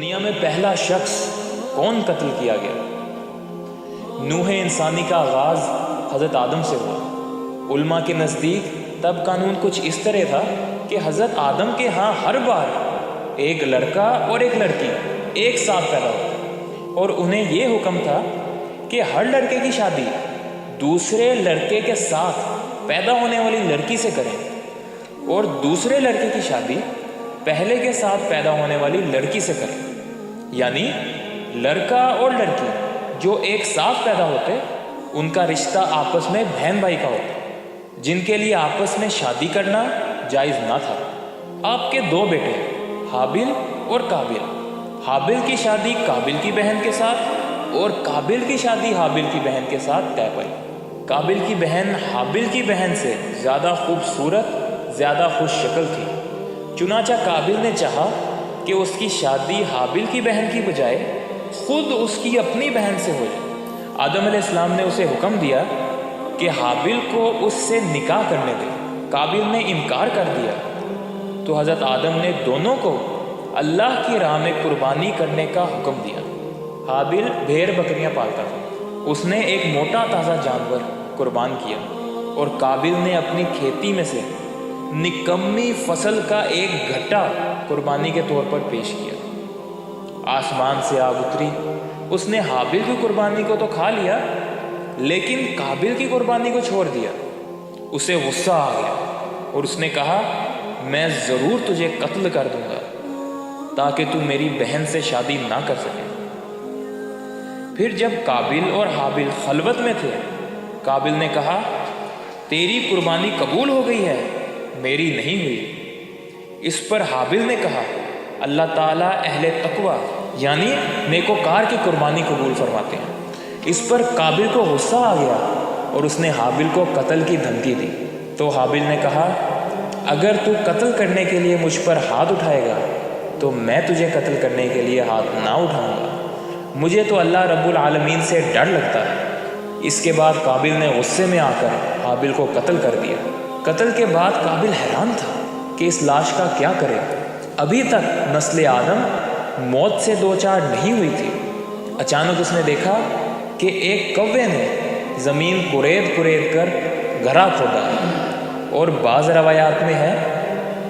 دنیا میں پہلا شخص کون قتل کیا گیا؟ نوح انسانی کا آغاز حضرت آدم سے ہوا۔ علماء کے نزدیک تب قانون کچھ اس طرح تھا کہ حضرت آدم کے ہاں ہر بار ایک لڑکا اور ایک لڑکی ایک ساتھ پیدا ہوتے، اور انہیں یہ حکم تھا کہ ہر لڑکے کی شادی دوسرے لڑکے کے ساتھ پیدا ہونے والی لڑکی سے کریں، اور دوسرے لڑکے کی شادی پہلے کے ساتھ پیدا ہونے والی لڑکی سے کریں۔ یعنی لڑکا اور لڑکی جو ایک ساتھ پیدا ہوتے، ان کا رشتہ آپس میں بہن بھائی کا ہوتا، جن کے لیے آپس میں شادی کرنا جائز نہ تھا۔ آپ کے دو بیٹے حابل اور قابل، حابل کی شادی قابل کی بہن کے ساتھ اور قابل کی شادی حابل کی بہن کے ساتھ طے پائی۔ قابل کی بہن حابل کی بہن سے زیادہ خوبصورت، زیادہ خوش شکل تھی، چنانچہ قابل نے چاہا کہ اس کی شادی حابل کی بہن کی بجائے خود اس کی اپنی بہن سے ہو جائے۔ آدم علیہ السلام نے اسے حکم دیا کہ حابل کو اس سے نکاح کرنے دے۔ قابل نے انکار کر دیا تو حضرت آدم نے دونوں کو اللہ کی راہ میں قربانی کرنے کا حکم دیا۔ حابل بھیڑ بکریاں پالتا تھا، اس نے ایک موٹا تازہ جانور قربان کیا، اور قابل نے اپنی کھیتی میں سے نکمی فصل کا ایک گھٹا قربانی کے طور پر پیش کیا۔ آسمان سے آگ اتری، اس نے حابل کی قربانی کو تو کھا لیا، لیکن قابل کی قربانی کو چھوڑ دیا۔ اسے غصہ آ گیا اور اس نے کہا، میں ضرور تجھے قتل کر دوں گا تاکہ تو میری بہن سے شادی نہ کر سکے۔ پھر جب قابل اور حابل خلوت میں تھے، قابل نے کہا، تیری قربانی قبول ہو گئی ہے، میری نہیں ہوئی۔ اس پر حابل نے کہا، اللہ تعالیٰ اہل تقوی یعنی نیکوکار کی قربانی قبول فرماتے ہیں۔ اس پر قابل کو غصہ آ گیا اور اس نے حابل کو قتل کی دھمکی دی۔ تو حابل نے کہا، اگر تو قتل کرنے کے لیے مجھ پر ہاتھ اٹھائے گا تو میں تجھے قتل کرنے کے لیے ہاتھ نہ اٹھاؤں گا، مجھے تو اللہ رب العالمین سے ڈر لگتا ہے۔ اس کے بعد قابل نے غصے میں آ کر حابل کو قتل کر دیا۔ قتل کے بعد قابل حیران تھا کہ اس لاش کا کیا کرے۔ ابھی تک نسل آدم موت سے دوچار نہیں ہوئی تھی۔ اچانک اس نے دیکھا کہ ایک کوے نے زمین کرید کر گھرا کھودا، اور بعض روایات میں ہے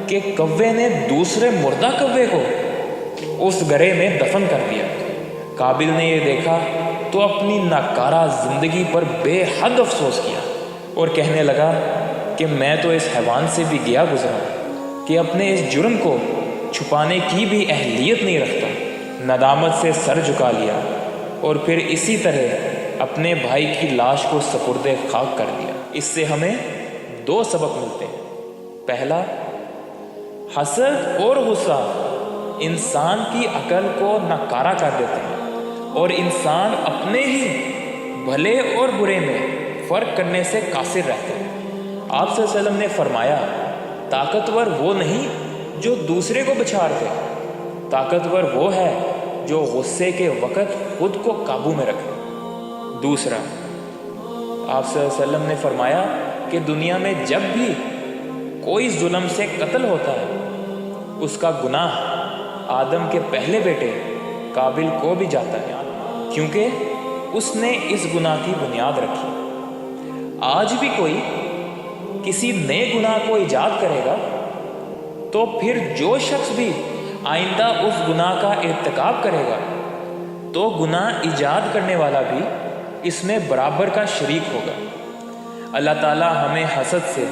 کہ کوے نے دوسرے مردہ کوے کو اس گڑھے میں دفن کر دیا۔ قابل نے یہ دیکھا تو اپنی ناکارہ زندگی پر بے حد افسوس کیا اور کہنے لگا کہ میں تو اس حیوان سے بھی گیا گزرا کہ اپنے اس جرم کو چھپانے کی بھی اہلیت نہیں رکھتا۔ ندامت سے سر جھکا لیا اور پھر اسی طرح اپنے بھائی کی لاش کو سپرد خاک کر دیا۔ اس سے ہمیں دو سبق ملتے ہیں۔ پہلا، حسد اور غصہ انسان کی عقل کو ناکارہ کر دیتے ہیں، اور انسان اپنے ہی بھلے اور برے میں فرق کرنے سے قاصر رہتے ہیں۔ آپ صلی اللہ علیہ وسلم نے فرمایا، طاقتور وہ نہیں جو دوسرے کو بچھاڑ دے، طاقتور وہ ہے جو غصے کے وقت خود کو قابو میں رکھے۔ دوسرا، آپ صلی اللہ علیہ وسلم نے فرمایا کہ دنیا میں جب بھی کوئی ظلم سے قتل ہوتا ہے، اس کا گناہ آدم کے پہلے بیٹے قابل کو بھی جاتا ہے، کیونکہ اس نے اس گناہ کی بنیاد رکھی۔ آج بھی کوئی کسی نئے گناہ کو ایجاد کرے گا تو پھر جو شخص بھی آئندہ اس گناہ کا ارتکاب کرے گا تو گناہ ایجاد کرنے والا بھی اس میں برابر کا شریک ہوگا۔ اللہ تعالی ہمیں حسد سے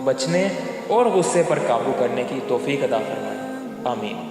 بچنے اور غصے پر قابو کرنے کی توفیق عطا فرمائے، آمین۔